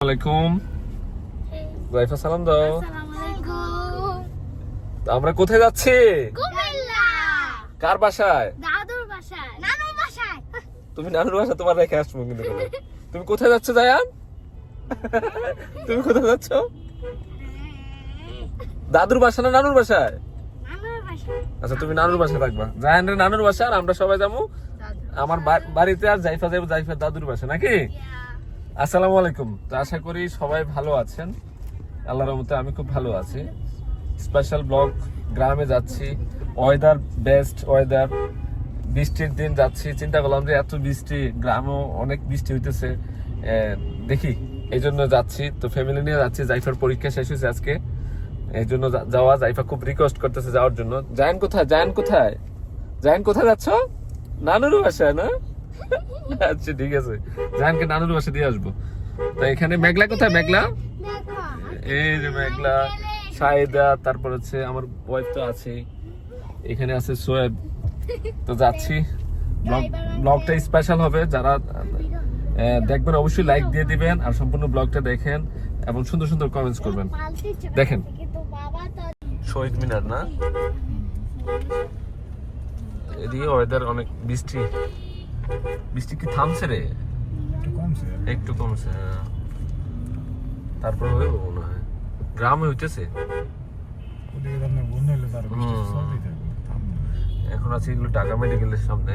আলাইকুম। জাইফা সালাম দাও। আসসালামু আলাইকুম। আমরা কোথায় যাচ্ছি? কুমিল্লা। কার বাসায়? দাদুর বাসায়। নানুর বাসায়। তুমি নানুর বাসা তোমার রেখে আসবো কিন্তু। তুমি কোথায় যাচ্ছ জায়ান? তুমি কোথায় যাচ্ছ? দাদুর বাসা না নানুর বাসায়? নানুর বাসায়। আচ্ছা তুমি নানুর বাসায় থাকবা। জায়ানের নানুর বাসা আর আমরা সবাই যাবো আমার বাড়িতে, আর জাইফা যাবো জাইফার দাদুর বাসা, নাকি? আসসালামু আলাইকুম। তো আশা করি সবাই ভালো আছেন, আল্লাহর রহমতে আমি খুব ভালো আছি। স্পেশাল ব্লগ, গ্রামে যাচ্ছি, ওয়েদার বেস্ট ওয়েদার, বৃষ্টির দিন যাচ্ছি। চিন্তা করলাম যে এত বৃষ্টি, গ্রামেও অনেক বৃষ্টি হইতেছে, দেখি এই জন্য যাচ্ছি। তো ফ্যামিলি নিয়ে যাচ্ছি, জাইফার পরীক্ষা শেষ হয়েছে আজকে, এই জন্য যাওয়া। জাইফা খুব রিকোয়েস্ট করতেছে যাওয়ার জন্য। জায়ান কোথায়? জায়ান কোথায়? জায়ান কোথায় যাচ্ছ? নানুর বাসায় না? আচ্ছা ঠিক আছে, জায়ানকে নানুর বাসা দিয়ে আসবো। তো এখানে মেঘলা কোথায়? মেঘলা, এই যে মেঘলা, সাইদা, তারপর হচ্ছে আমার ওয়াইফ তো আছে, এখানে আছে সোয়েব। তো যাচ্ছি, ব্লগটা স্পেশাল হবে। যারা দেখবেন অবশ্যই লাইক দিয়ে দিবেন আর সম্পূর্ণ ব্লগটা দেখেন এবং সুন্দর সুন্দর কমেন্টস করবেন। দেখেন শহীদ মিনার না, এদিকে ওয়েদার অনেক বৃষ্টি। বৃষ্টি কি থামছে রে? একটু কমছে, হ্যাঁ। তারপর হবে মনে হয় গ্রামে হইতেছে। এখন আছে এগুলো ঢাকা মেডিকেলের সামনে।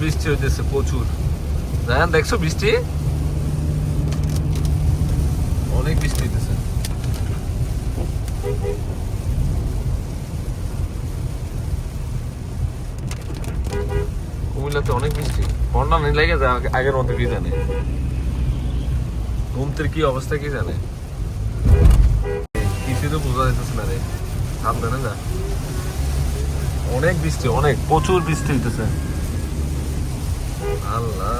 বৃষ্টি হইতেছে প্রচুর। জায়ান দেখছো বৃষ্টি? অনেক বৃষ্টি হইতেছে। কুমিল্লাতে অনেক বৃষ্টি, বন্যা নেই লেগে যায় আগের মতো। কি জানে ঘুমতের কি অবস্থা, কি জানে কিছু তো বোঝা যাইতেছে না রে। থামবে না, যা অনেক বৃষ্টি, অনেক প্রচুর বৃষ্টি হইতেছে। আল্লাহ,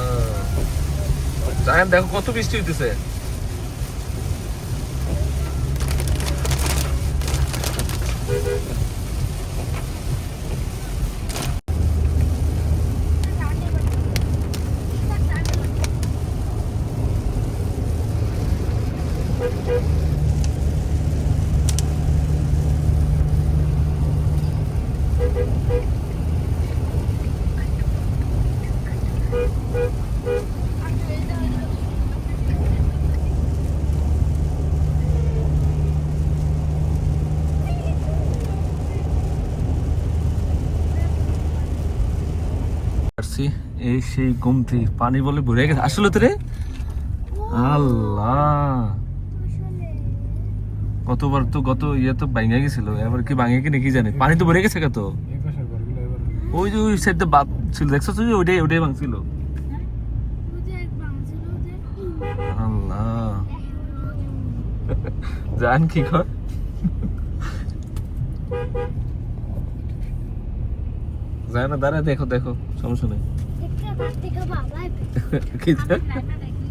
জায়ান দেখো কত বৃষ্টি হইতেছে। এই সেই গুমতি পানি বলে ভরে গেছে আসলে তো রে। আল্লাহ, কতবার তো গত তো ভাঙে গেছিল, এবার কি ভাঙে কি নাকি জানে। পানি তো ভরে গেছে কত। ওই যে ওই সাইডে বাপ ছিল, দেখছো তুই? ওইটাই ভাঙছিল। আল্লাহ, জান কি কর। যায় না, দাঁড়ায় দেখো দেখো, সমস্যা নেই।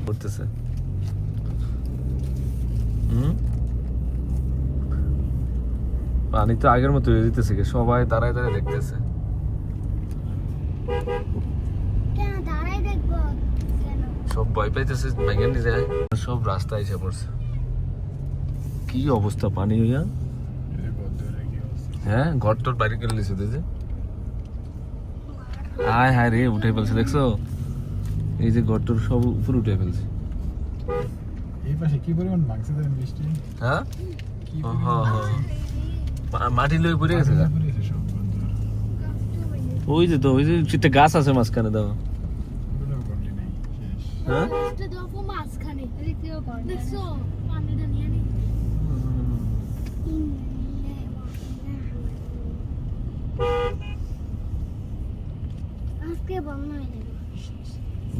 করতেছে পানি তো আগের মতো হয়ে যেতেছে, সবাই দাঁড়ায় দাঁড়ায় দেখতেছে। সব ভয় পাইতেছে ভেঙে নিয়ে যায়, সব রাস্তায় এসে পড়ছে। কি অবস্থা পানি হইয়া। হ্যাঁ, ঘর তোর বাড়ি করে লিখে দিয়েছে। হায় হায় রে, উঠে ফেলছে দেখছো? এই যে ঘরটার সব উপরে উঠে ফেলছে। এই পাশে কি পরিমাণ ভাঙছে দেখেন বৃষ্টি। হ্যাঁ, মাটি লয়ে পড়ে গেছে। ওই যে তো ওই যে একটা গাছ আছে মাঝখানে, দাও। হ্যাঁ,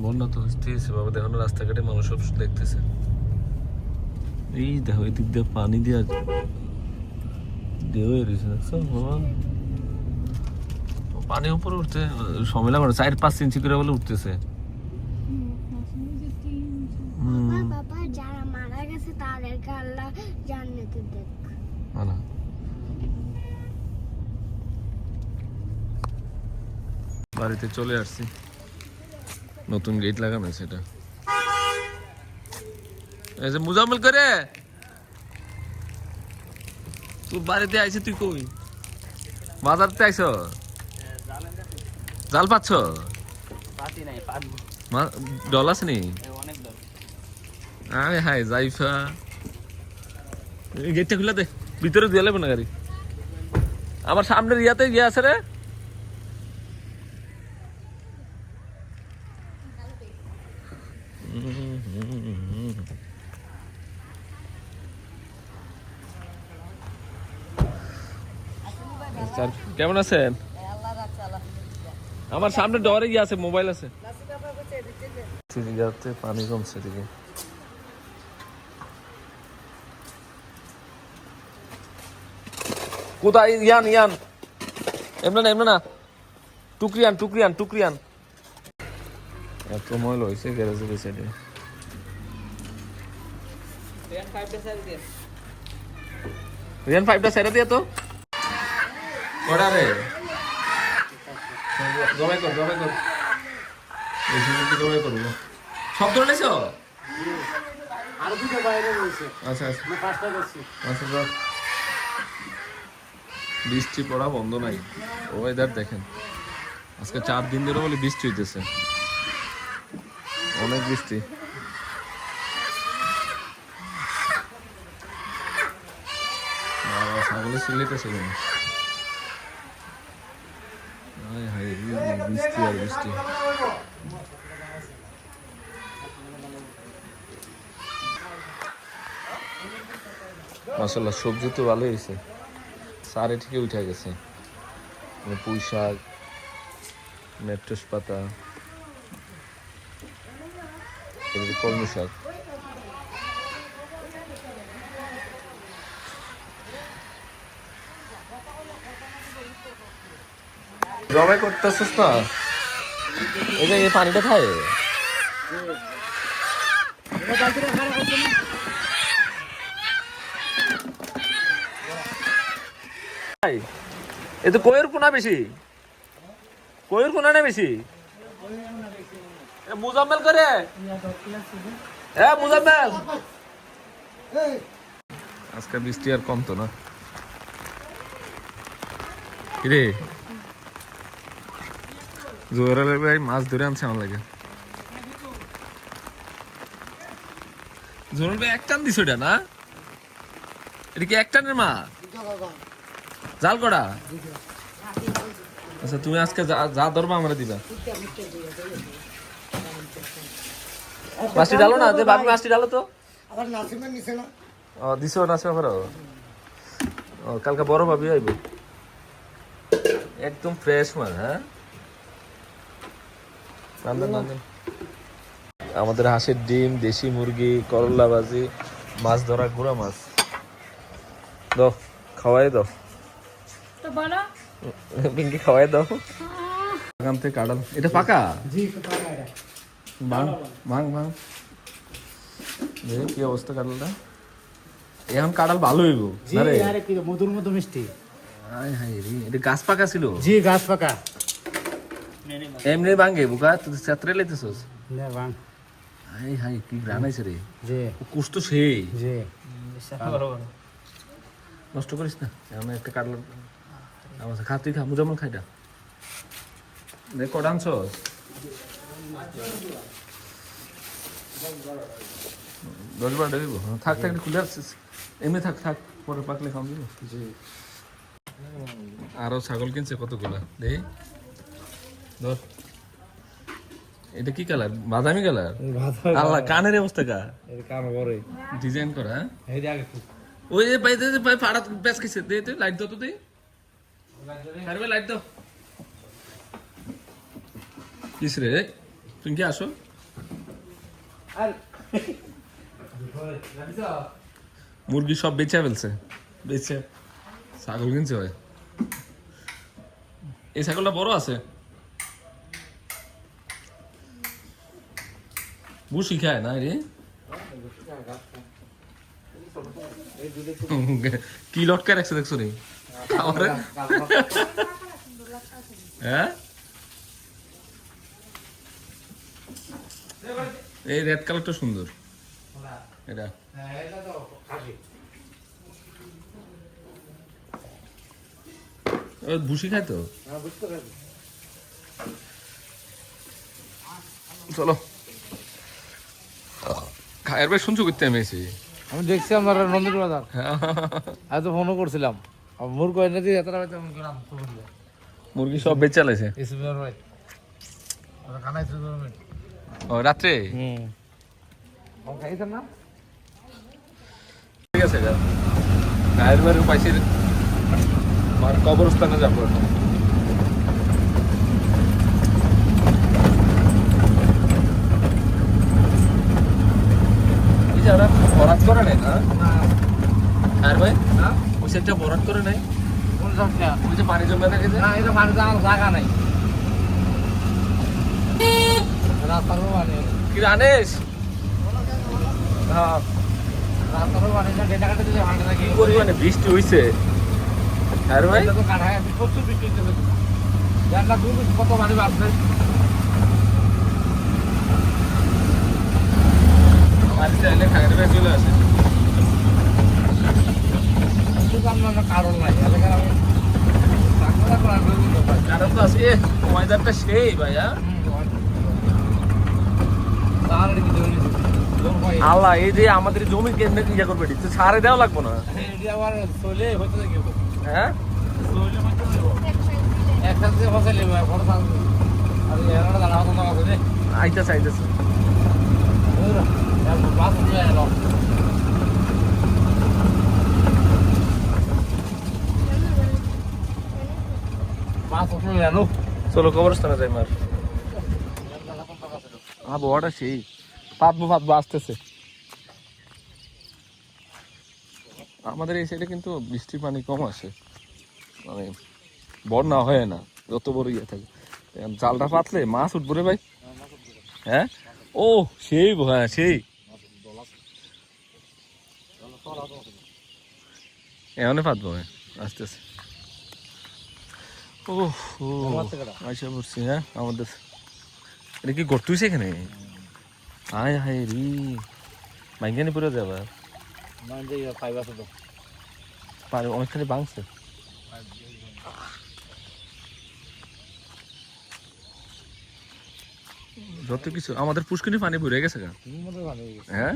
বন্যা তো হচ্ছে বাবা, দেখো রাস্তাঘাটে মানুষ সব দেখতেছে। এই দেখো এদিক দিয়ে পানি দিয়ে ঢেউ এসেছে দেখছো বাবা পানি উপরে উঠতে সময় লাগে 4-5 ইঞ্চি করে বলে উঠতেছে বাবা যারা মারা গেছে তাদেরকে আল্লাহ জান্নাতে দেখ না বাড়িতে চলে আসছি নতুন গেট লাগানো সেটা এই যে মুজাম্মেল করে তুই বাড়িতে আইছিস তুই কই বাজারতে আইছো জাল পাচ্ছ ডল আছে নি আরে হাই জাইফা গেটটা খুলে দে ভিতরে দিয়ে লাগবে না গাড়ি আমার সামনের ইয়াতে গিয়ে আছে রে কেমন আছেন আমার সামনে ডরে গিয়ে আছে মোবাইল আছে পানি কমছে দিকে কোথায় ইয়ান ইয়ান এমন না এমন না টুকরিয়ান এত ময়লা হয়েছে গ্যারেজের সাইডে রিয়ান 5টা সাইডে দিয়ে তো কটা রে জবাই কর জবাই করবো সব ধরে নিয়েছ আরো দুটো বাইরে রয়েছে আচ্ছা আচ্ছা আমি পাঁচটা করছি আচ্ছা যাক। বৃষ্টি পড়া বন্ধ নাই ওয়েদার দেখেন আজকে 4 দিন ধরে বলে বৃষ্টি হইতেছে অনেক বৃষ্টি ছাগলের সিলেতেছে বৃষ্টি আর বৃষ্টি মাশাআল্লাহ সবজি তো ভালোই হয়েছে সারে ঠিকই উঠে গেছে পুঁই শাক মেট্রোস পাতা কলমি শাক জবাই করতেছিস না এই যে এই পানিটা খায় এ তো কয়ের কোনা বেশি কয়ের কোনা না বেশি মুজাম্মেল করে মুজাম্মেল আজকে বৃষ্টি আর কমতো না কিরে জোরালের ভাই মাছ ধরে আনছে আমার লাগে জোরাল ভাই এক টান দিছ এটা না এটা কি এক টানের মাছ জাল করা আচ্ছা তুমি আজকে যা ধরবা আমরা দিবা মাছটি ডালো না যে বাবু মাছটি ডালো তো আবার নাসিমের নিছে না ও দিছো নাসিমা করো ও কালকে বড় ভাবি আইব একদম ফ্রেশ মাছ হ্যাঁ রান্না আমাদের হাঁসের ডিম দেশি মুরগি করলা ভাজি মাছ ধরা গুঁড়া মাছ দাও খাওয়াই দাও তো বলো পিঙ্কি খাওয়াই দাও বাগান থেকে কাঁঠাল এটা পাকা জি পাকা এটা ভাঙ কি অবস্থা কাঁঠালটা এখন কাঁঠাল ভালো হইব জি আরে কি মধুর মতো মিষ্টি হাই হাই রে এটা গাছ পাকা ছিল জি গাছ পাকা এমনি ভাঙে বুকা তুই ছাত্রে লাইতেছস না বাং হাই হাই কি গ্রান আইছে রে জি কুছ তো সেই জি নষ্ট করিস না আমি একটা কাটলাম আমার খা তুই খা মুজামল খাইটা দেখ কটা আনছস দশবার দেব থাক খুলে আসছিস এমনি থাক পরে পাকলে খাওয়া দিব আরো ছাগল কিনছে কতগুলা দেই ধর এটা কি কালার বাদামি কালার আল্লাহ কানের অবস্থা কা এর কাম বড়ই ডিজাইন করা হ্যাঁ এই যে আগে ওই যে পাইতে পাই পাড়া বেশ কিসে দে তুই লাইট দাও তো দেই আরে লাইট দাও কিস রে তুমি কি আসো আর মুরগি সব বেচে ফেলছে, বেচে ছাগল কিনছে ভাই। এই ছাগলটা বড় আছে, বুসি খায় না রে? কি লটকা রাখছে দেখছো রে আমারে? হ্যাঁ, এই রেড কালারটা সুন্দর, এটা ভুসি খায় তো। চলো খায়ের ভাই শুনছো করতে আমি এসে? আমি দেখছি আমার নন্দীর বাজার, এত ফোনও করছিলাম। মুরগ এনে দিয়ে এত রাতে আমি গেলাম তো বললে মুরগি সব বেচে চালাইছে ইসমিয়ার ভাই ওরা খানাই শুরু করবে। ও রাত্রে আমি খাইছেন না? ঠিক আছে, খায়ের ভাইয়ের পাশের আমার কবরস্থানে যাবো এখন। এই যে ওরা বরাত করে নেই না খায়ের ভাই, ওই সেটটা বরাত করে নেই, কোন সবটা? ওই যে পানি জমে থাকে যে। না, এটা পানি যাওয়ার জায়গা নাই, রাস্তারও পানি, কি জানিস? হ্যাঁ, রাস্তারও পানি না, ডেটা কাটে দিলে পানি থাকে। কি পরিমাণে বৃষ্টি হইছে খায়ের ভাই। এটা তো কাঠায় প্রচুর বৃষ্টি হচ্ছে, জানলা দূর কত পানি বাড়ছে। বাড়িতে এলে খায়ের ভাই চলে আসে। শুধু আমার কারণ নাই, এলাকার আমি ডাক্তার করার প্রয়োজন নেই। কারণ তো আছে ওয়েদারটা সেই ভাইয়া। তাহলে কি জমি লোক ভাই আল্লাহ, এই যে আমাদের জমি কেন্দ্রে ইয়া করবে তো সারে দেওয়া লাগবো না? এটা আবার চলে হতে দেব, হ্যাঁ, চলে মাত্র দেব একসাথে ফসল নেব বড় সাল। আর এরা দাঁড়া হতো না আছে রে, আইতাছে আইতাছে। ওরা বাস দিয়ে এলো। বাস উঠে এলো। চলো কবরস্থানে যাই মার। আবহাওয়াটা সেই ফাটবো আসতেছে। আমাদের এই সাইডে কিন্তু বৃষ্টির পানি কম আসে, মানে বন্যা হয় না যত বড় ইয়ে থাকে। জালটা পাতলে মাছ উঠবো রে ভাই। হ্যাঁ, ও সেই হ্যাঁ সেই এমন পাতবো আসতেছে। ও আইসা পড়ছি। হ্যাঁ, আমাদের এটা কি করতেছে এখানে? হায় হায় রি, মাইগানি পুরো যাবা মানে যে পাইবা তো পারে অনেকখানি ভাঙছে। যত কিছু আমাদের পুষ্কিনি পানি ভরে গেছে গা। হ্যাঁ,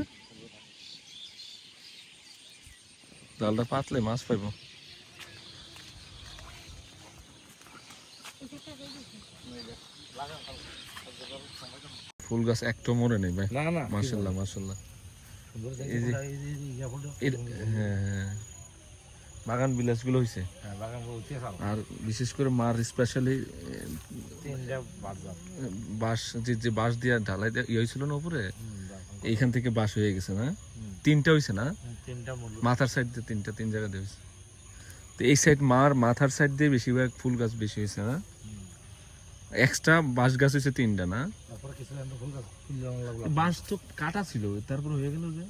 জালটা পাতলে মাছ পাইবো। ফুল গাছ একটা মরে নেই ভাই। না না মাশাআল্লাহ মাশাআল্লাহ। এই যে হ্যাঁ, বাগান বিলাস গুলো হয়েছে। আর বিশেষ করে মার স্পেশালি বাঁশ, যে বাঁশ দিয়ে ঢালাই ইয়ে হয়েছিল না উপরে, এইখান থেকে বাঁশ হয়ে গেছে না? তিনটা হয়েছে না? মাথার সাইড দিয়ে তিন জায়গা দিয়ে হয়েছে। তো এই সাইড মার মাথার সাইড দিয়ে বেশিরভাগ ফুল গাছ বেশি হয়েছে না? এক্সট্রা বাঁশ গাছ হয়েছে তিনটা না? বাঁশ তো কাটা ছিল, তারপর হয়ে গেল যে।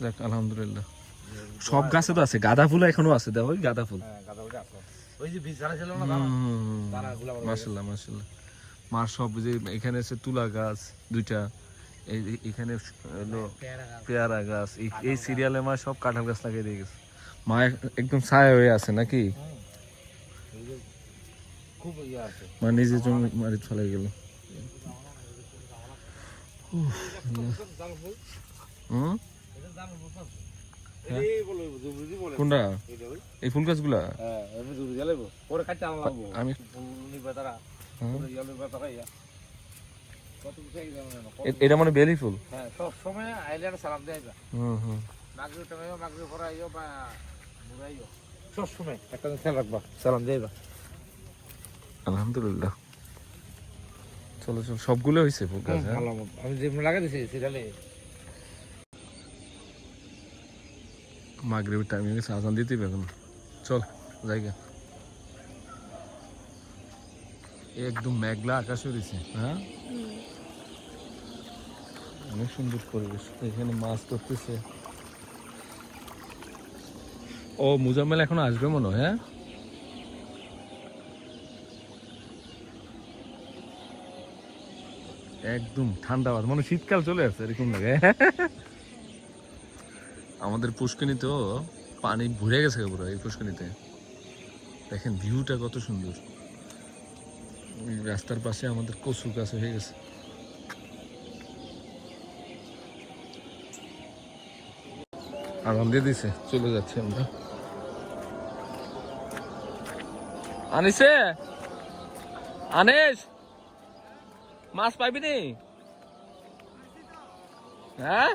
যাক আলহামদুলিল্লাহ, সব গাছে তো আছে। গাঁদা ফুল এখনো আছে, দেখো ওই গাঁদা ফুল। মাশাআল্লাহ মাশাআল্লাহ। মার সব যে এখানে আছে তুলা গাছ দুইটা, এখানে হলো পেয়ারা গাছ, এই সিরিয়ালে মা সব কাঁঠাল গাছ লাগিয়ে দিয়ে গেছে। মা একদম ছায়া হয়ে আছে নাকি? মা নিজে জমি মারি ফেলে গেল। কোনটা এই ফুল গাছগুলা? আমি এটা মানে বেলি ফুল। সব সময় আইলে সালাম দিয়ে আইবা। মাগরিব টাইমে মাগরিব পরে আইও বা মুরাইও, সব সময় একটা খেয়াল রাখবা, সালাম দিয়ে আইবা। আলহামদুলিল্লাহ, চলো চলো সবগুলো হয়েছে ফুল গাছ। আমি যে লাগা দিছি সিরিয়ালে মাগরিবের টাইম হয়ে গেছে, আজান দিতে হবে এখন। চল জায়গা একদম মেঘলা আকাশ হয়েছে। হ্যাঁ, অনেক সুন্দর পরিবেশ। এখানে মাছ ধরতেছে। ও মুজাম্মেল এখন আসবে মনে হয়। হ্যাঁ, একদম ঠান্ডা বাতাস, মানে শীতকাল চলে আসছে এরকম লাগে। আমাদের পুষ্করিণীতেও পানি ভরে গেছে পুরো। এই পুষ্করিণীতে দেখেন ভিউটা কত সুন্দর। ওই রাস্তার পাশে আমাদের কচু গাছ হয়ে গেছে। আরাম দিয়ে দিছে, চলে যাচ্ছি আমরা। আনিসে, আনিস মাছ পাইবি নি? হ্যাঁ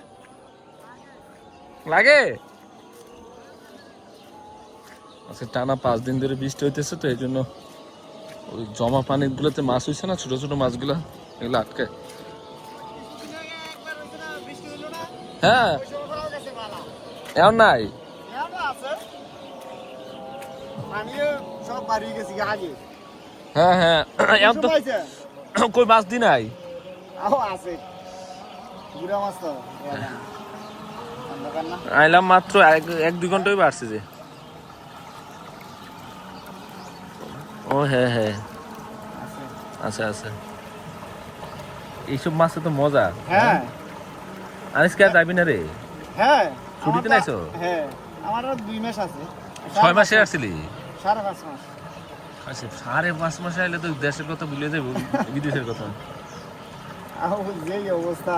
লাগে। আচ্ছা, টানা 5 দিন ধরে বৃষ্টি হইতেছে, তো এই জন্য ওই জমা পানিগুলোতে মাছ হইছে না, ছোট ছোট মাছগুলা, এগুলো আটকে। হ্যাঁ, এমন নাই। হ্যাঁ হ্যাঁ, এখন তো কই মাছ দি নাই। আইলাম মাত্র 1-2 ঘন্টাই বাড়ছে যে। ও হ্যাঁ হ্যাঁ, আচ্ছা আচ্ছা, এইসব মাছে তো মজা। হ্যাঁ, আজকে আর যাবি না রে? হ্যাঁ, ছুটিতে নাইছো? হ্যাঁ, আমার 2 মাস আছে। 6 মাসে আসছিলি? 5.5 মাস। আচ্ছা, 5.5 মাসে আইলে তো দেশের কথা ভুলে যাবো, বিদেশের কথা। যে অবস্থা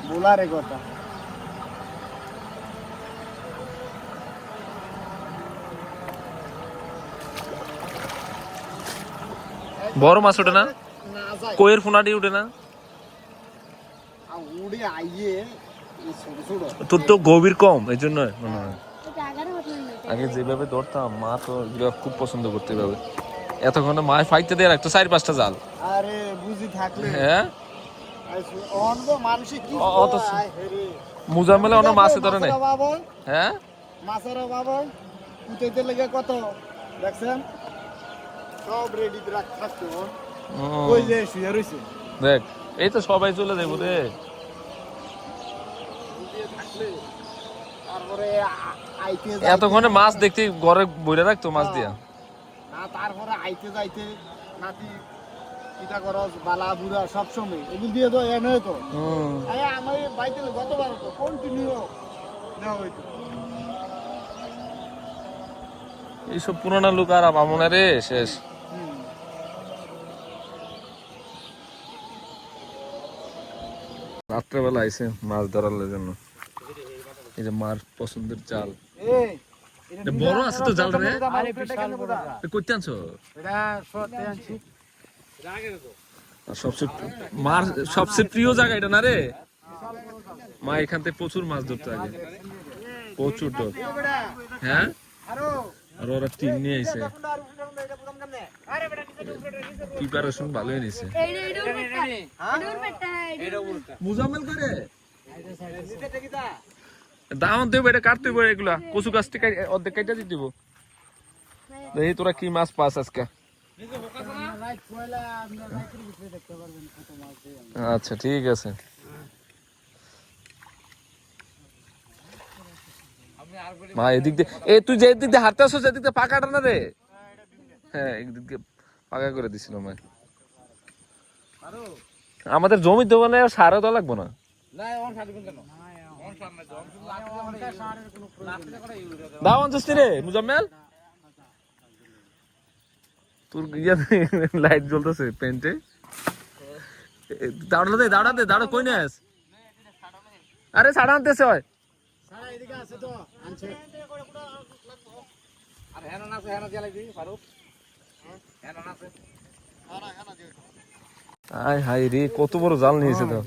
বলারে কথা। বড় মাছ ওঠে না? কইয়ের ফোনাটি উঠে না? উড়ে আইয়ে ছোট ছোট। তোর তো গভীর কম, এই জন্য মনে হয়। এটা আগার হতো না। আগে যেভাবে ধরতাম, মা তো এগুলো খুব পছন্দ করতে হবে। এতক্ষণে মায় ফাইতে দিয়ে রাখতো 4-5টা জাল। আরে বুঝি থাকলে হ্যাঁ, অন্য মানুষে কি অত মুজাম্মেলে অন্য মাছে ধরে নাই। হ্যাঁ, মাছের বাবা উঠাইতে লেগে কত দেখছেন, সব রেডি থাকতো। ওই যে শুয়ে রয়েছে, দেখ এই তো সবাই চলে যাবো রে। তারপরে আইতে এতক্ষণে মাছ দেখতে ঘরে বইরে রাখতো মাছ দিয়া। না, তারপরে আইতে যাইতে নাতি কিটা করস বালা বুড়া সব সময় এগুলো দিয়ে তো এনে তো আমি বাইতে গতবার তো কন্টিনিউ দেওয়া হইতো। এইসব পুরানা লোক আর আমনে রে শেষ। রাত্রেবেলা আইসে মাছ ধরার জন্য। এই যে মার পছন্দের জাল, বড় আছে তো জাল রে। কইতে আনছো? মার সবচেয়ে প্রিয় জায়গা এটা না রে। মা এখান থেকে প্রচুর মাছ ধরতে আগে, প্রচুর ধর। হ্যাঁ, আর ওরা টিম নিয়ে আইছে, প্রিপারেশন ভালোই নিছে। মুজাম্মেল করে দাওয়ান দেব, এটা কাটতে হবে এগুলা। কচু গাছটি অর্ধেক কাইটা দিয়ে দিব। দেখি তোরা কি মাছ পাস আজকে। আচ্ছা ঠিক আছে। মা এদিক দিয়ে, তুই যে দিক দিয়ে হাঁটতে আসছো সেদিক দিয়ে পাকাটা না রে। হ্যাঁ, একদিক দিয়ে পাকা করে দিছিল মা। আমাদের জমি দোকানে সারও তো লাগবো না। দাও আনছিস রে মুজাম্মেল? তোর লাইট জ্বলতেছে পেন্টে। দাঁড়া দে, দাঁড়া দে, দাঁড়া। কই নাস? আরে সাড়া আনতেছে হয়। আয় হাই রে, কত বড় জাল নিয়েছে তো।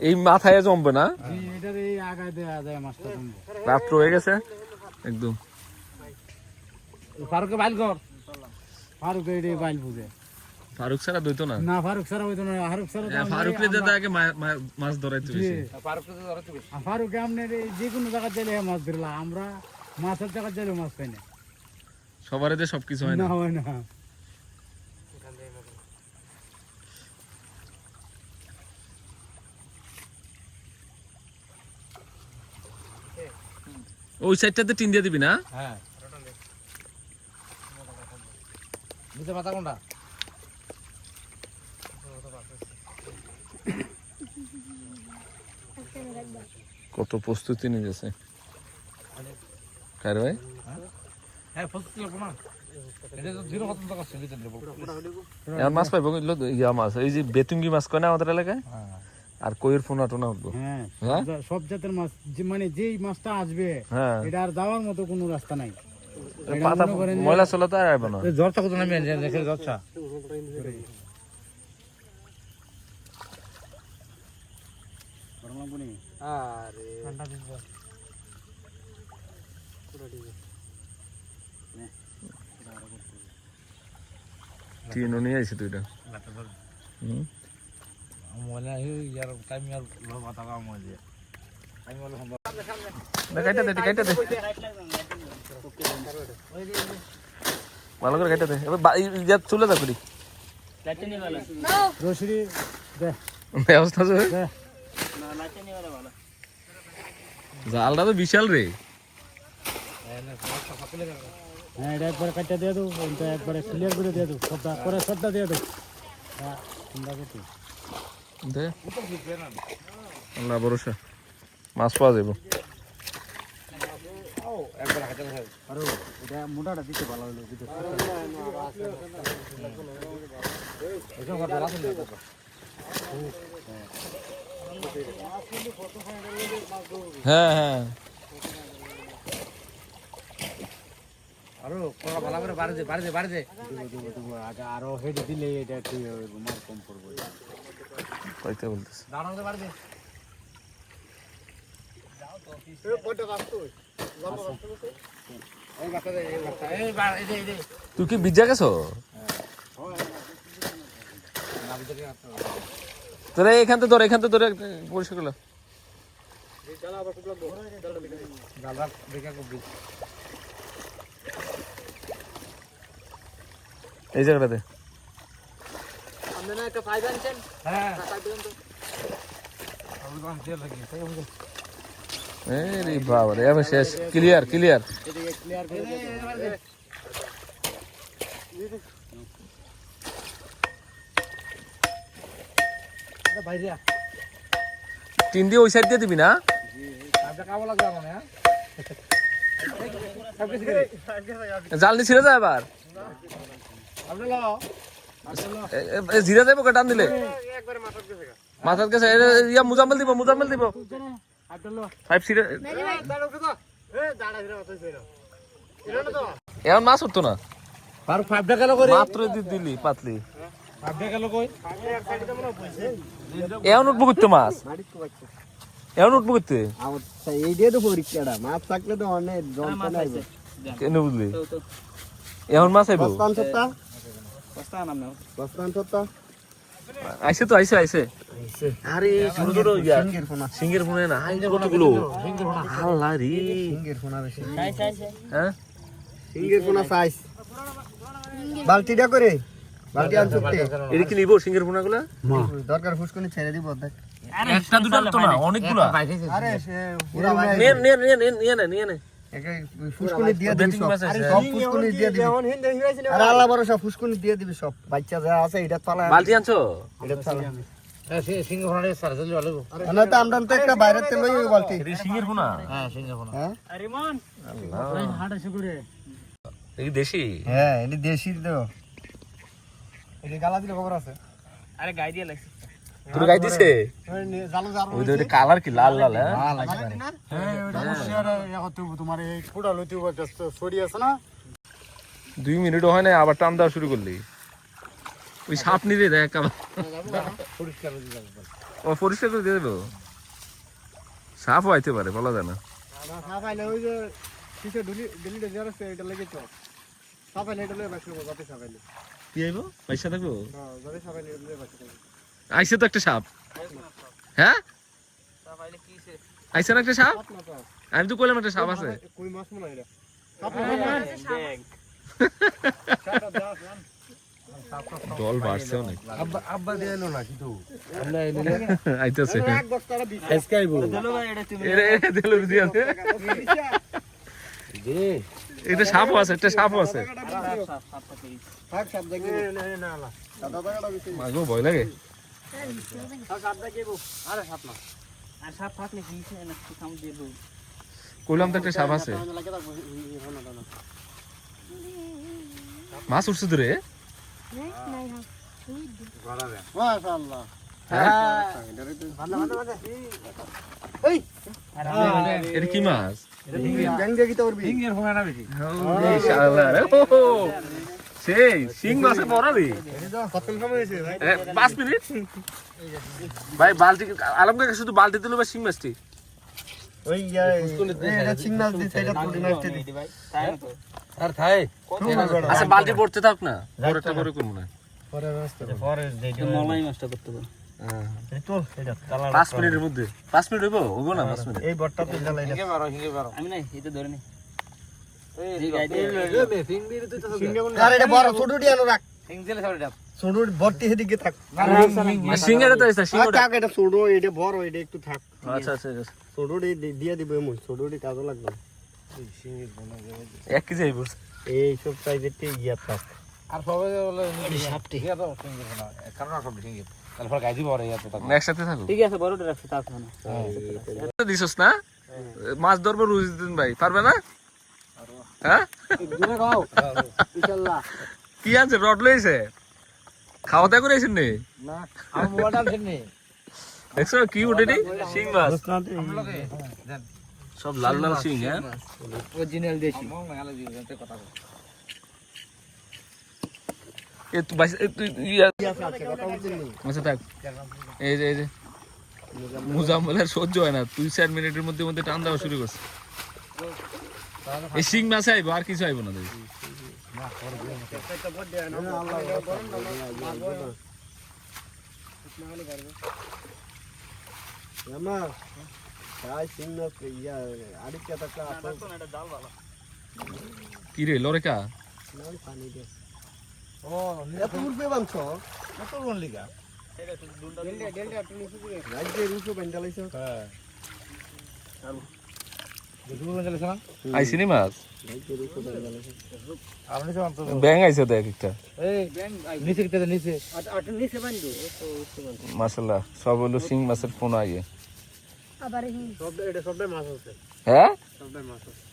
এই মাথায় জমবে না? রাত্র হয়ে গেছে একদম। ফারুকে বাইল কর। ফারুক এডি বাইল বুঝে। ফারুক ছাড়া দইতো না। না, ফারুক ছাড়া হইতো না। ফারুক ছাড়া ফারুক রে দাদা আগে মাছ ধরাইতে হইছে। ফারুক আমনে যে কোনো জায়গা গেলে মাছ ধরলা আমরা। মাছের টাকা দিলে মাছ পাই না সবারে যে সবকিছু হয় না। হয় না ওই সাইডটাতে টিন দিয়ে দিবি না? হ্যাঁ নিচে মাথা কোনটা কত প্রস্তুতি নিয়ে গেছে কার ভাই? হ্যাঁ প্রস্তুত লাগবো না এটা তো জিরো কত টাকা আছে ভিতরে দেবো এখন মাছ পাইবো কিন্তু ইয়া মাছ এই যে বেতুঙ্গি মাছ কয় না আমাদের এলাকায়, হ্যাঁ আর কইয়ের ফোনা টোনা উঠবো। হ্যাঁ হ্যাঁ? সব জাতের মাছ মানে যেই মাছটা আসবে হ্যাঁ এটা আর যাওয়ার মতো কোনো রাস্তা নাই পাতা ময়লা চলা তো আর আইব না। জ্বরটা কত নামে দেখে জ্বরটা আরে ঠান্ডা দিন টিনও নিয়ে আইছি দুইটা। হুম। ময়লা ইয়ার টাইম আর মাথা কাম হয়ে যায় আমি বলে সম্ভব কাইটা দে কাইটা দে ভালো করে কাইটা দে এবার ইয়া চলে যা করি রশিদি দে ব্যবস্থা আছে দে জালটা তো বিশাল রে। হ্যাঁ এটা একবারে কাটটা দিয়ে দেবো ওইটা একবারে ক্লিয়ার করে দিয়ে দেবো সবটা করে সবটা দিয়ে দেবো হ্যাঁ চিন্তা করছি দে আল্লাহ ভরসা মাছ পাওয়া যাবো। একবার হাতে আর এটা মোটাটা দিতে ভালো হলো দিতে এটা কথা রাখুন হ্যাঁ হ্যাঁ আরো কোলা ভালো করে বাড়ে দে আগে আরো হেড দিলে এটা একটু মার কম পড়বো কইতে বলতেছে দাঁড়াতে বাড়ে দে এই বাচ্চা দে এই বাচ্চা এই বাড়ে এই দে তুই কি বিজা গেছো না ভিতরে আছে তোরা এখান থেকে ধরে পরিষ্কার করলো গালরা দেখে খুব এই জায়গাটাতে। হ্যাঁ রে বাবা রে এবার শেষ ক্লিয়ার ক্লিয়ার করে বাইরে টিন দিয়ে ওই সাইড দিয়ে দিবি না? আপনি কাবো লাগবে মানে হ্যাঁ সব কিছু করে জাল নিয়ে ছিঁড়ে যায় আবার আপনি লাও জিরা যাবো টান দিলে মাথার কাছে ইয়া মুজাম্মেল দিব ফাইভ সিটে এখন মাছ উঠতো না আর 5 টাকা করে মাত্র দিলি পাতলি 5 টাকা কই এখন উঠবো করতে মাছ এখন উঠবো করতে এই দিয়ে তো পরীক্ষাটা মাছ থাকলে তো অনেক যন্ত্রণা আইবে কেন বুঝলি এখন মাছ আইবো বস্তান সত্তা আইসে তো আইসে আরে ছোট ছোট সিঙ্গের ফোনে না হাই কতগুলো আল্লাহ রে সিঙ্গের ফোনা বেশি হ্যাঁ সিঙ্গের ফোনা সাইজ বালতিটা করে বালতি আনছতে এটা কি নিব সিঙ্গের ফোনা গুলা দরকার ফুসকুনি ছেড়ে দিব দেখ একটা দুটো তো না অনেকগুলো আরে সে নিয়ে নে একে ফুসকুনি দিয়ে দিবি সব সব ফুসকুনি দিয়ে দিবি আরে আল্লাহ ভরসা ফুসকুনি দিয়ে দিবি সব বাচ্চা যা আছে এটা চালা বালতি আনছো এটা চালা সে সিঙ্গ ফোনারে সারা চলে ভালো না তো আমরা তো একটা বাইরে তে লই ওই বালতি এটা সিঙ্গের ফোনা হ্যাঁ সিঙ্গ ফোনা হ্যাঁ হাঁটা শুকুরে এই দেশি হ্যাঁ এটি দেশি তো এটি গালা দিলে খবর আছে তোর গাই দিছে জালো জালো ওই তো কালার কি লাল লাল হ্যাঁ হ্যাঁ ওটা শেয়ার করতে তোমার এই ফুটা লইতে একটা ছড়ি আছে না 2 মিনিটও হয় না আবার টান দেওয়া শুরু করলি ওই সাপ নিয়ে দেখ পরিষ্কার হয়ে যাবে ও পরিষ্কার করে দিয়ে দেবো সাপও আইতে পারে বলা যায় না সাফাইলে ওই যে কিসে ডিলিটে যার আছে এটা লাগে তো সাফাইলে এটা লয়ে বাসবো যাতে সাফাইলে কি আইবো পয়সা থাকবো হ্যাঁ যাতে সাফাইলে লয়ে বাসবো আইসে তো একটা সাপ হ্যাঁ আইছে না একটা সাপ? আমি তো কইলাম একটা সাপ আছে। কই মাছ মনে হয় দল বাড়ছে অনেক। আব্বা দিয়ে এলো না কিন্তু আইতাছে। এক বস্তারা বিশ আজকে আইবো এরে দেলুর দিয়াছে। এটা সাপও আছে, একটা সাপও আছে। থাক সব দেখি না সাদা টাকাটা বেশি মাগো ভয় লাগে। কইলাম তো একটা সাপ আছে। মাছ উঠছে তো রে। মাশাআল্লাহ এটা কি মাছ? ব্যাং দিয়ে কি তোর বি সিংহের ফোনা না বেশি ইনশাআল্লাহ রে। ও সেই সিং মাছে বড় রে। কত সময় হয়েছে ভাই 5 মিনিট। ভাই বালতি আলম কাকা শুধু বালতি দিল বা সিং মাছটি। ওই এটা সিগনাল দিতে এটা পুরি মাছতে দি আর থাই আচ্ছা বালতি পড়তে থাক না। পরেরটা পরে করব না। পরে রাস্তা মলাই মাছটা করতে পারো। তোর এটা 5 মিনিটের মধ্যে 5 মিনিট হইবো? হইবো না 5 মিনিট। এই বটটা তুই জ্বালাই হিঙ্গে মারো হিঙ্গে মারো আমি নাই এটা ধরে নি আরে এটা বড় ছোটটি আনো রাখ হিং দিলে সব এটা ছোট বটটি এদিকে থাক সিংহের তো আছে সিংহটা। থাক এটা ছোট এটা বড় এটা একটু থাক আচ্ছা আচ্ছা ঠিক আছে। ছোটটি দিয়ে দিব এমন ছোটটি কাজে লাগবে 1 কেজি আইবো। এই সব সাইজের তে ইয়া থাক আর সবাই বলে সাপটি ঠিক আছে হিঙ্গে ফোনা কারণ সব হিঙ্গে তাহলে ফল গাইদি বড় ইয়াতে থাকো একসাথে থাকো। ঠিক আছে বড়টা রাখছি তার না দিছস না? মাছ ধরবো রুজিদিন ভাই, পারবে না? হ্যাঁ দিনে খাও ইনশাআল্লাহ কি আছে? রড লইছে, খাওয়া দাওয়া করেছেন নি? না আমার মোবাইল আনছেন নি দেখছো কি উঠেনি? শিং মাছ আমলকে দেন সব লাল লাল শিং। হ্যাঁ অরিজিনাল দেশি মং মেঘালে দিতে কথা বল এ তুই বাইস এ তুই ইয়া আছে কথা বলছিস নি আচ্ছা থাক। এই যে মুজাম্মেলের সহ্য হয় না, 2-4 মিনিটের মধ্যে মধ্যে টান দেওয়া শুরু করছে। এই শিং মাছ আইবো, আর কিছু আইবো না। দেখি আমার তাই সিগনাল ইয়া আড়িটা টাকা আছে কি রে লরেকা? নয় পানি দে ও এত উঠবে বানছ কত কোন লিগা রাজ্যে রুশো বেন্ডালাইছ হ্যাঁ দুটো কোন চলেছ না আইছি নি মাছ? রাজ্যে রুশো বেন্ডালাইছ আপনি সব তো ব্যাং আইছে দেখ একটা। এই নিচে কিতে নিচে আট নিচে বান্ধু মাশাআল্লাহ সব হলো শিং মাছের ফোন আইয়ে। আবার সব এটা সবটাই মাছ আছে হ্যাঁ সবটাই মাছ আছে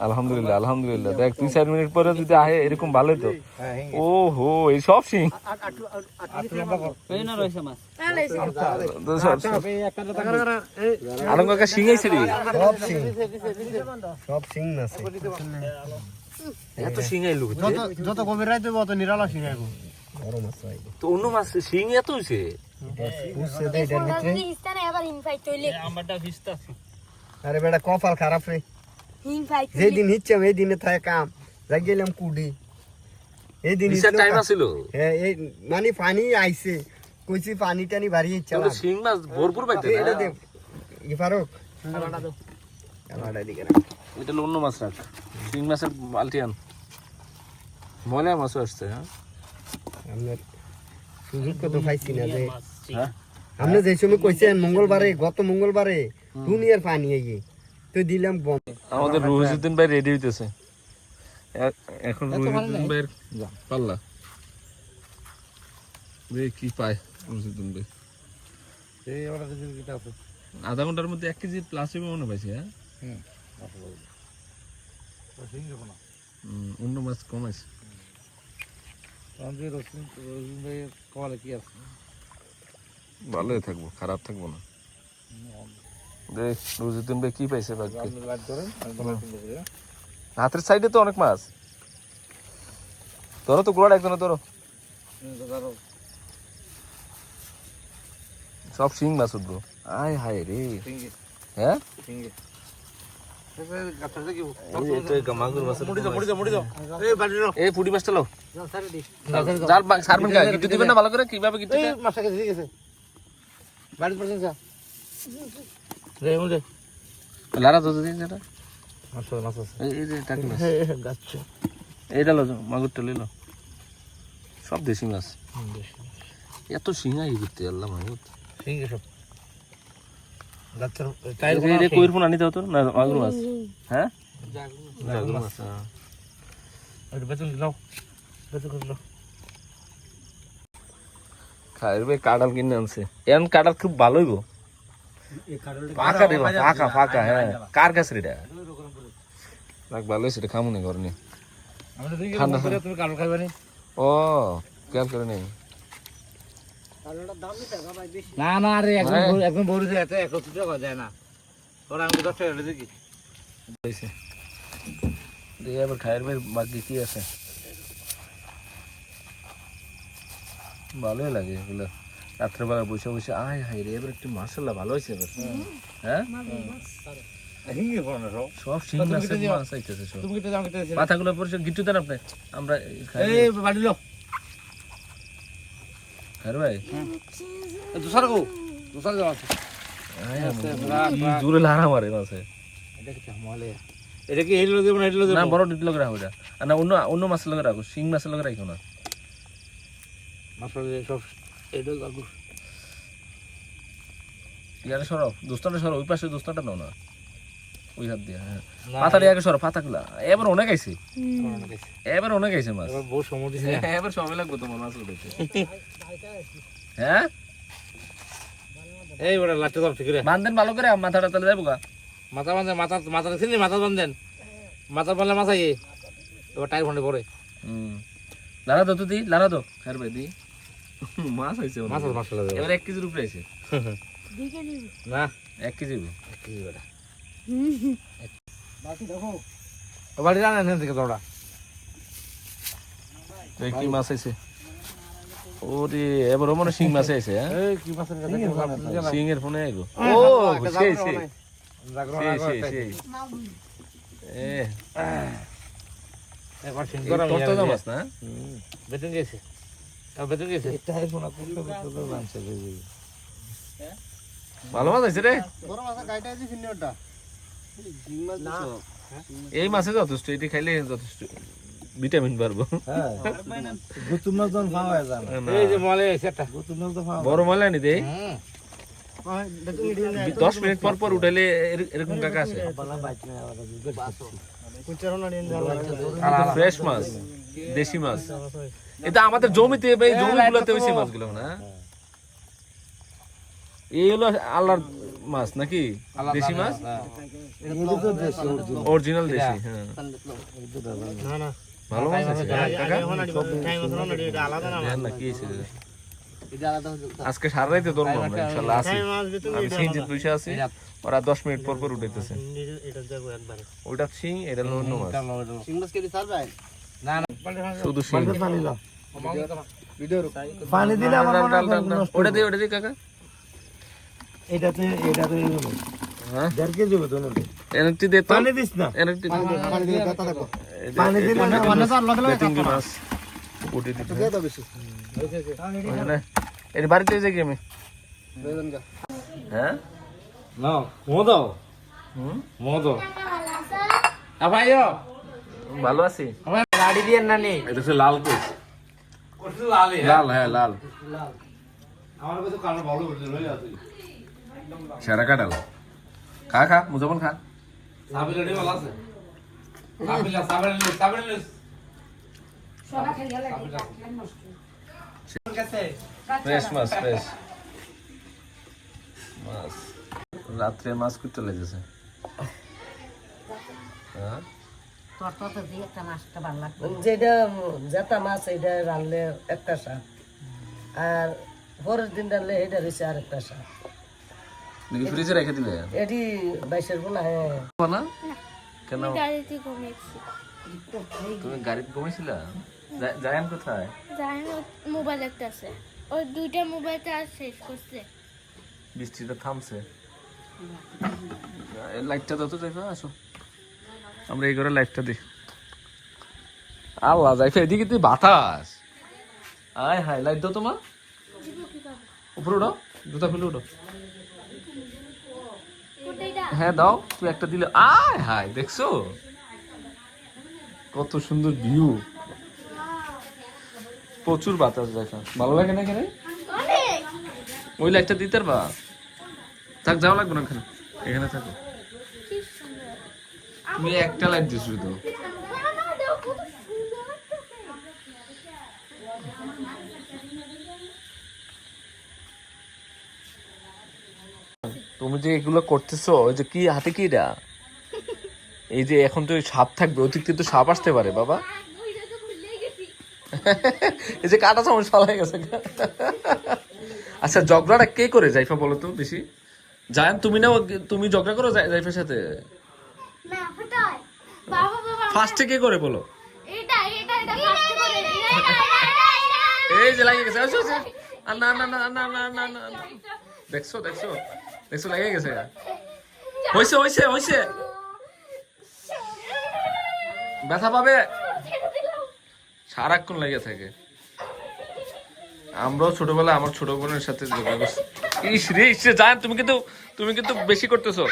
আলহামদুলিল্লাহ আলহামদুলিল্লাহ। দেখ 2-4 মিনিট পরে যদি আহে এরকম ভালোই তো। হ্যাঁ হিঙ্গে ও হো এই সব শিং। এই না রইছে মাছ আলম কাকা শিং আইছে রে। সব সিং আছে এত শিং আইলো যত গভীর রাইতে তত নিরালা সিং আইবো বড় মাছ আইবো তো অন্য মাছ শিং এত হইছে। বুঝছে দে এটার ভিতরে ইস্তানে আবার ইনফাইট হইলে আমারটা ভিস্তা আরে বেটা কপাল খারাপ রে ইনফাইট যেদিন হিচ্ছাম এই দিনে থাকে কাম যাই গেলাম কুডি এই দিন নিচের টাইম আছিল হ্যাঁ এই মানে পানি আইছে কইছি পানি টানি বাড়ি ইচ্ছা তাহলে শিং মাছ ভরপুর পাইতে এটা না। দে ই ফারুক কালাটা দিকে রাখ এটা হলো অন্য মাছ রাখ। শিং মাছের বালতি আন। ময়লা মাছও আসছে। হ্যাঁ আপনার সুযোগ কত পাইছি না যে হ্যাঁ আপনি যে সময় কইছেন মঙ্গলবারে গত মঙ্গলবারে দুনিয়ার পানি আইয়ে তো দিলাম বম আমাদের রুহিউদ্দিন ভাই রেডি হইতেছে এখন। রুহিউদ্দিন ভাইয়ের পাল্লা দেখ কি পায় রুহিউদ্দিন ভাই। এই ওরা কিছু কিটা আছে আধা ঘন্টার মধ্যে 1 কেজি প্লাস হবে মনে পাইছি। হ্যাঁ হিঙ্গে ফোনা অন্য মাছ কম আছে। আমাদের রসুন ভাই কলে কি আছে ভালোই থাকবো, খারাপ থাকবো না। দেখ রুহিউদ্দিন ভাই কি পাইছে ভাগ্যে। আপনি লাইট ধরেন আমি বলা শুনতে হাতের সাইডে তো অনেক মাছ। ধরো তো গোড়া একজনে ধরো। ধরো সব শিং মাছ উঠবো। আয় হায় রে। হিঙ্গে হ্যাঁ হিঙ্গে গাছটা কি মাগুর মাছ মুড়ি দাও এই বাড়ি দাও এই পুঁটি মাছটা লো জাল সারবেন কা গিট্টু দিবেন না ভালো করে কিভাবে গিট্টু এই মাছটা কেটে গেছে বাড়ি পর্যন্ত যা রে মুদে লারা তো দিন যেটা মাছ মাছ আছে এই যে টাকি মাছ গাছ এইটা লো মাগুরটা লইলো সব দেশি মাছ এত শিঙাই করতে আল্লাহ মাগুর ঠিক আছে সব গাছের এই কইর ফোন আনি দাও তো না মাগুর মাছ হ্যাঁ জাগুর মাছ আর বেতন দাও বেতন দাও খাইর ভাই কাঁঠাল কিনে আনছে এন কাঁঠাল খুব ভালোই গো ফাঁকা রে ফাঁকা ফাঁকা হ্যাঁ কার কাছে রে লাগ ভালোই সেটা খামু না ঘরে আমরা দুই ঠান্ডা করে তুমি কালো খাইবা নি ও খেয়াল করে নেই না না রে একদম একদম বড় যায় এত 100 টাকা যায় না তোরা আমি 10 টাকা দেখি হয়েছে দিয়ে আবার খাইর ভাই বাকি কি আছে ভালোই লাগে এগুলো রাত্রেবেলা বসে বসে আয় হাই রে এবার একটু মাসাল্লাহ ভালো হয়েছে এবার হ্যাঁ হিঙ্গি কোন সব সব শিং আছে মাছ আইতেছে সব তুমি কিটা যাও কিটা পাতাগুলো পরিষ্কার গিট্টু দেন আপনি আমরা এই বাড়ি লো খাইর ভাই দুসার গো দুসার যাও আছে জোরে লারা মারে মাছে এটা কি মলে এটা কি হেলো দেব না হেলো দেব না বড় ডিট লগে রাখো এটা আর না অন্য অন্য মাছের লগে রাখো শিং মাছের লগে রাখো না মাছলে সব এটা লাগু ইয়ারে সরো দোস্তাটা সরো ওই পাশে দোস্তাটা নাও না ওই হাত দিয়ে হ্যাঁ পাতাটা আগে সরো পাতাগুলা এবার অনেক আইছে এবার অনেক আইছে মাছ এবার বহু সময় দিছে এবার সময় লাগবে তোমার মাছ উঠাইতে হ্যাঁ এই বড় লাঠি ধর ঠিক রে বান্ধেন ভালো করে মাথাটা তাহলে যাবো গা মাথা বাঁধে মাথা মাথা ছিলি মাথা বাঁধেন মাথা বাঁধলে মাথা ইয়ে এবার টায়ার ফোনে পড়ে লারা দো তো দি লারা দো খার ভাই দি মাছ হয়েছে মাছ মাছ লাগে এবার 1 কেজির উপরে আছে না 1 কেজি বাড়ি জানেন না থেকে তোরা কি মাছ আছে ওরে এবার মনে শিং মাছ আছে হ্যাঁ এই কি মাছের কথা শিং এর ফোনে আইগো ও সেই এ একবার সিং করা করা তো মাছ না বেতন গেছে বেতন গেছে ভালো মাছ আছে রে বড় মাছ গাইটা আছে ফিনিওটা এই মাছে যথেষ্ট এটি খাইলে যথেষ্ট ভিটামিন পারবো এই যে মলে সেটা বড় মালা নি দে 10 মিনিট পর পর উঠাইলে এরকম কাকা আছে ফ্রেশ মাছ দেশি মাছ এটা আমাদের জমিতে এই জমিগুলোতে হইছে মাছগুলো না এই হলো আল্লাহর মাছ নাকি দেশি মাছ অরিজিনাল দেশি হ্যাঁ ভালো মাছ আছে কাকা না কি আছে আজকে সারা রাইতে ধরবো আমরা ইনশাআল্লাহ আছি আমি সিনজিত বসে আছি ওরা 10 মিনিট পর পর উঠাইতেছে ওইটা শিং এটা হলো অন্য মাছ সিং মাছ কেটে ছাড়বে না না শুধু শিং পানি দিলে আমার ওটা দিয়ে কাকা এটাতে হ্যাঁ দেড় কেজি হবে তো এনটি দে তো পানি দিস না এনটি পানি দিয়ে কথা দেখো পানি দিলে মানে তো আল্লাহ দিলে বেতিঙ্গি মাছ উঠে দিতে দিয়ে দাও বেশি মানে এর বাড়িতে যে কি আমি হ্যাঁ না মদো মদো আপাইও ভালো আছি আমার গাড়ি দিয়ে না নেই এটা হচ্ছে লাল কোষ কোটি লালে লাল হ্যাঁ লাল আমার কাছে কালো ভালো লই আছে সেরা কাটাল খা খা মুজাবন খা সাবিল রেডি ভালো আছে সাবিল ফ্রেশ মাছ ফ্রেশ মাছ রাত্রে মাছ কুটতে লেগেছে হ্যাঁ যেটা জেতা মাছ এটা রানলে একটা শাক আর পরের দিন রানলে এটা রয়েছে আর একটা শাক নাকি ফ্রিজে রেখে দিবে এটি 22-এর বোনা না কেন গাড়িতে ঘুমিয়েছি তুমি গাড়িতে ঘুমাইছিলা জায়ান কোথায় জানি মোবাইল একটা আছে ওই দুইটা মোবাইলটা শেষ করছে বৃষ্টিটা থামছে লাইটটা দাও তো যাইবা আসো আমরা এই ঘরে লাইটটা দিই আল্লাহ যাইফা এদিকে তুই বাতাস আয় হায় লাইট দাও তোমার উপরে উঠো জুতা খুলে উঠো হ্যাঁ দাও, তুই একটা দিলে আয় হায়, দেখছো কত সুন্দর ভিউ, প্রচুর বাতাস দেখা, ভালো লাগে না এখানে? ওই লাইটটা দিতে পারবা? থাক, যাওয়া লাগবে না এখানে, এখানে থাকো। তুমি একটা লাইট দিস শুধু। তুমি যে এগুলো করতেছো, ওই যে কি হাতে কি এটা? এই যে এখন তো সাপ থাকবে, অতিরিক্ত সাপ আসতে পারে বাবা। এই যে কাটা চামচ ফালা গেছে। আচ্ছা, ঝগড়াটা কে করে জাইফা বলো তো বেশি? জায়ান তুমি না, তুমি ঝগড়া করো জাইফার সাথে? না ফটায় বাবা বাবা ফার্স্টে কে করে বলো? এটা ফার্স্ট করে এই যে লাগিয়ে গেছে, আচ্ছা আচ্ছা, না না না না না না না, দেখছো দেখছো দেখছো, লাগিয়ে গেছে। হইছে হইছে হইছে, ব্যথা পাবে, সারাক্ষণ লেগে থাকে। আমরাও ছোটবেলায় আমার ছোট বোনের সাথে ঝগড়া করছি। ইস রে ইস রে, জান তুমি কিন্তু বেশি করতেছো।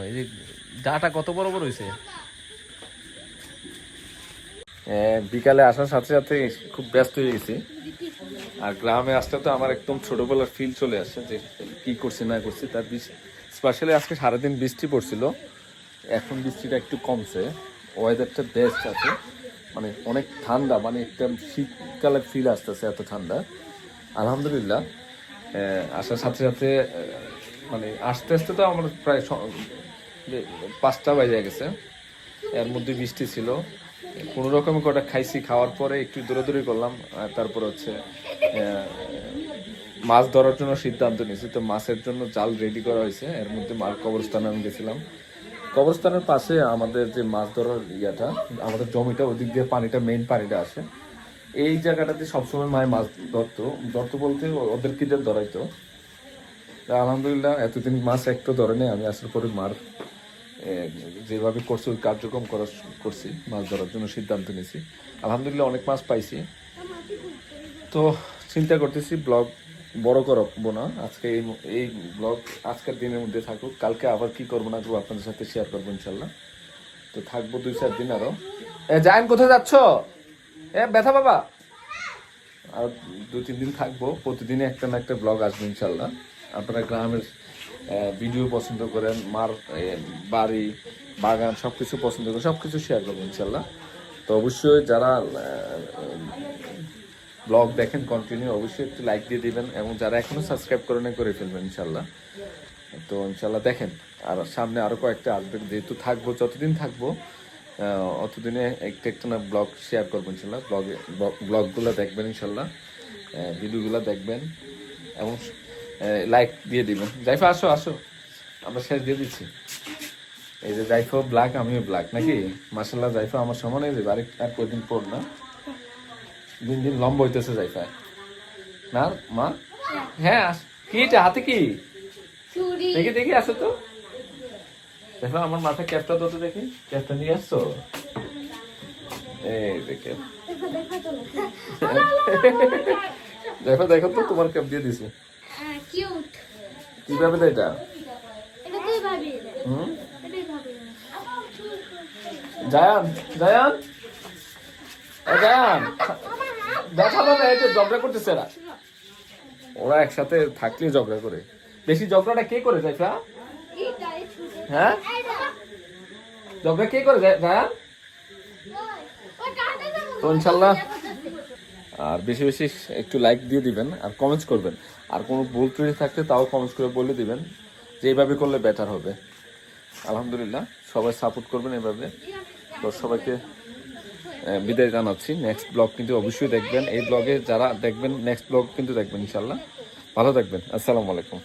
এই যে ডাটা কত বড় বড় হয়েছে। বিকালে আসার সাথে সাথে খুব ব্যস্ত হয়ে গেছি, আর গ্রামে আসতে তো আমার একদম ছোটবেলার ফিল চলে আসছে যে কি করছি না করছি। তার স্পেশালি আজকে সারাদিন বৃষ্টি পড়ছিল, এখন বৃষ্টিটা একটু কমছে, ওয়েদারটা বেস্ট আছে, মানে অনেক ঠান্ডা, মানে একটা শীতকালের ফিল আসতেছে, এত ঠান্ডা আলহামদুলিল্লাহ। আসার সাথে সাথে মানে আসতে আসতে তো আমার প্রায় 5টা বাজে গেছে, এর মধ্যে বৃষ্টি ছিল, কোনো রকম কটা খাইছি, খাওয়ার পরে একটু দৌড়াদৌড়ি করলাম, তারপর হচ্ছে মাছ ধরার জন্য সিদ্ধান্ত নিয়েছি। তো মাছের জন্য জাল রেডি করা হয়েছে, এর মধ্যে কবরস্থানে আমি গেছিলাম। কবরস্থানের পাশে আমাদের যে মাছ ধরার ইয়াটা, আমাদের জমিটা, ওদিক দিয়ে পানিটা, মেইন পানিটা আসে, এই জায়গাটাতে সবসময় মায়ের মাছ ধরতো বলতে ওদেরকে দিয়ে ধরাইতো। আলহামদুলিল্লাহ এতদিন মাছ একটা ধরে নেই, আমি আসার পরে মার যেভাবে করছি ওই কার্যক্রম করছি, মাছ ধরার জন্য সিদ্ধান্ত নিয়েছি। আলহামদুলিল্লাহ অনেক মাছ পাইছি। তো চিন্তা করতেছি ব্লগ বড় করবো না আজকে, এই ব্লগ আজকের দিনের মধ্যে থাকুক, কালকে আবার কি করবো না করবো আপনাদের সাথে শেয়ার করবো ইনশাল্লাহ। তো থাকবো 2-4 দিন আরো। জায়ান কোথায় যাচ্ছ? ব্যথা বাবা। আর 2-3 দিন থাকবো, প্রতিদিনই একটা না একটা ব্লগ আসবে ইনশাল্লাহ। আপনারা গ্রামের ভিডিও পছন্দ করেন, মার বাড়ি বাগান সবকিছু পছন্দ করেন, সবকিছু শেয়ার করবো ইনশাল্লাহ। তো অবশ্যই যারা ব্লগ দেখেন কন্টিনিউ, অবশ্যই একটু লাইক দিয়ে দিবেন, এবং যারা এখনো সাবস্ক্রাইব করে ফেলবেন ইনশাল্লাহ। তো ইনশাল্লাহ দেখেন, আর সামনে আরো কয়েকটা আসবে, যেহেতু থাকবো, যতদিন থাকবো অতদিনে একটা না ব্লগ শেয়ার করবো ইনশাল্লাহ। ব্লগগুলো দেখবেন ইনশাল্লাহ, ভিডিওগুলো দেখবেন, এবং লাইক দিয়ে দিবেন। জাইফা আসো আসো, আমরা শেষ দিয়ে দিচ্ছি। এই যে জাইফা ব্ল্যাক, আমিও ব্ল্যাক নাকি, মাশাল্লাহ। জাইফা আমার সমানে যে আর কদিন পর না, দিন দিন লম্বা হইতেছে জাইফা না মা? হ্যাঁ, কি এটা হাতে কি দেখি দেখি, আসো তো দেখো, আমার মাথায় ক্যাপটা তো দেখি, ক্যাপটা নিয়ে আসছো, এই দেখে দেখো দেখো তো, তোমার ক্যাপ দিয়ে দিছি, কিউট। কিভাবে দেয় এটা? এটা তুই ভাবি জায়ান জায়ান জায়ান, দেখা পাবে, এই তো ঝগড়া করতেছে এরা, ওরা একসাথে থাকলে ঝগড়া করে। বেশি ঝগড়াটা কে করে জাইফা? হ্যাঁ, ঝগড়া কে করে জায়ান? তো ইনশাল্লাহ, আর বেশি বেশি একটু লাইক দিয়ে দিবেন, আর কমেন্টস করবেন, আর কোনো ভুল ত্রুটি থাকলে তাও কমেন্টস করে বলে দিবেন যে এইভাবে করলে বেটার হবে। আলহামদুলিল্লাহ সবাই সাপোর্ট করবেন এভাবে। তো সবাইকে বিদায় জানাচ্ছি। নেক্সট ব্লগ কিন্তু অবশ্যই দেখবেন, এই ব্লগে যারা দেখবেন নেক্সট ব্লগ কিন্তু দেখবেন ইনশাল্লাহ। ভালো থাকবেন, আসসালামু আলাইকুম।